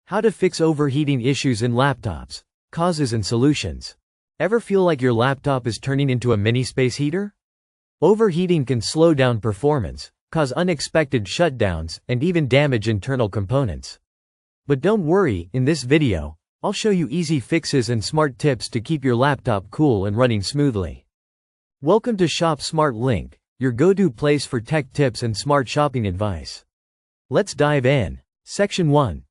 How to fix overheating issues in laptops. Causes and solutions. Ever feel like your laptop is turning into a mini space heater? Overheating can slow down performance, cause unexpected shutdowns, and even damage internal components. But don't worry, in this video, I'll show you easy fixes and smart tips to keep your laptop cool and running smoothly. Welcome to Shop Smart Link, your go-to place for tech tips and smart shopping advice. Let's dive in. Section 1.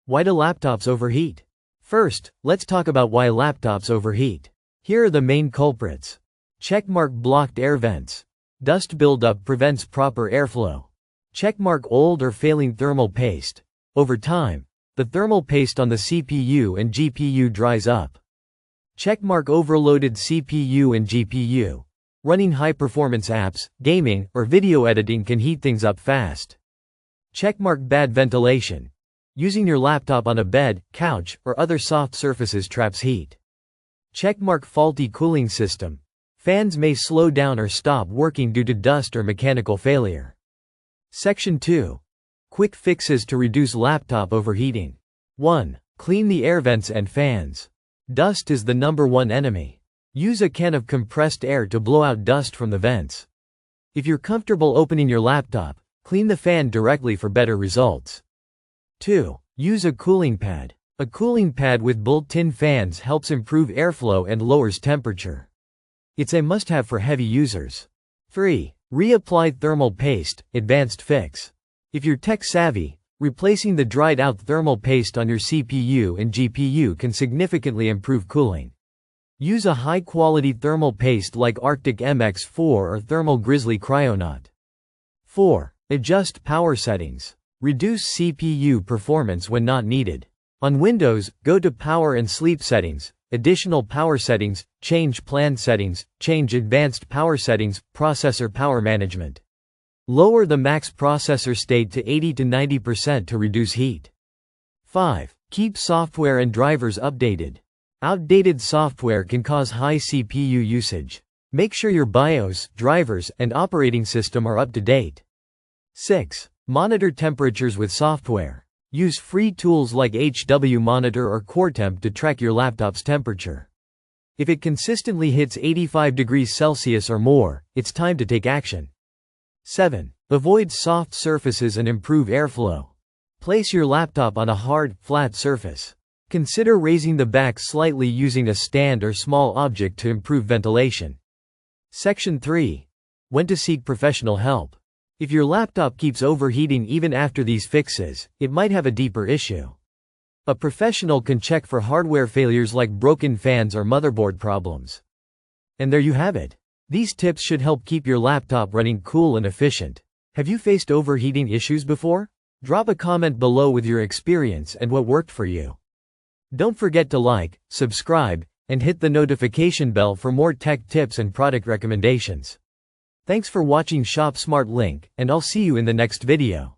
Why do laptops overheat? First, let's talk about why laptops overheat. Here are the main culprits. Checkmark blocked air vents. Dust buildup prevents proper airflow. Checkmark old or failing thermal paste. Over time, the thermal paste on the CPU and GPU dries up. Checkmark overloaded CPU and GPU. Running high-performance apps, gaming, or video editing can heat things up fast. Checkmark bad ventilation. Using your laptop on a bed, couch, or other soft surfaces traps heat. Checkmark faulty cooling system. Fans may slow down or stop working due to dust or mechanical failure. Section 2. Quick fixes to reduce laptop overheating. 1. Clean the air vents and fans. Dust is the #1 enemy. Use a can of compressed air to blow out dust from the vents. If you're comfortable opening your laptop, clean the fan directly for better results. 2. Use a cooling pad. A cooling pad with built-in fans helps improve airflow and lowers temperature. It's a must-have for heavy users. 3. Reapply thermal paste, advanced fix. If you're tech-savvy, replacing the dried-out thermal paste on your CPU and GPU can significantly improve cooling. Use a high-quality thermal paste like Arctic MX4 or Thermal Grizzly Cryonaut. 4. Adjust power settings. Reduce CPU performance when not needed. On Windows, go to Power and Sleep Settings, Additional Power Settings, Change Plan Settings, Change Advanced Power Settings, Processor Power Management. Lower the max processor state to 80 to 90% to reduce heat. 5. Keep software and drivers updated. Outdated software can cause high CPU usage. Make sure your BIOS, drivers, and operating system are up to date. 6. Monitor temperatures with software. Use free tools like HW Monitor or CoreTemp to track your laptop's temperature. If it consistently hits 85 degrees Celsius or more, it's time to take action. 7. Avoid soft surfaces and improve airflow. Place your laptop on a hard, flat surface. Consider raising the back slightly using a stand or small object to improve ventilation. Section 3. When to seek professional help. If your laptop keeps overheating even after these fixes, it might have a deeper issue. A professional can check for hardware failures like broken fans or motherboard problems. And there you have it. These tips should help keep your laptop running cool and efficient. Have you faced overheating issues before? Drop a comment below with your experience and what worked for you. Don't forget to like, subscribe, and hit the notification bell for more tech tips and product recommendations. Thanks for watching Shop Smart Link, and I'll see you in the next video.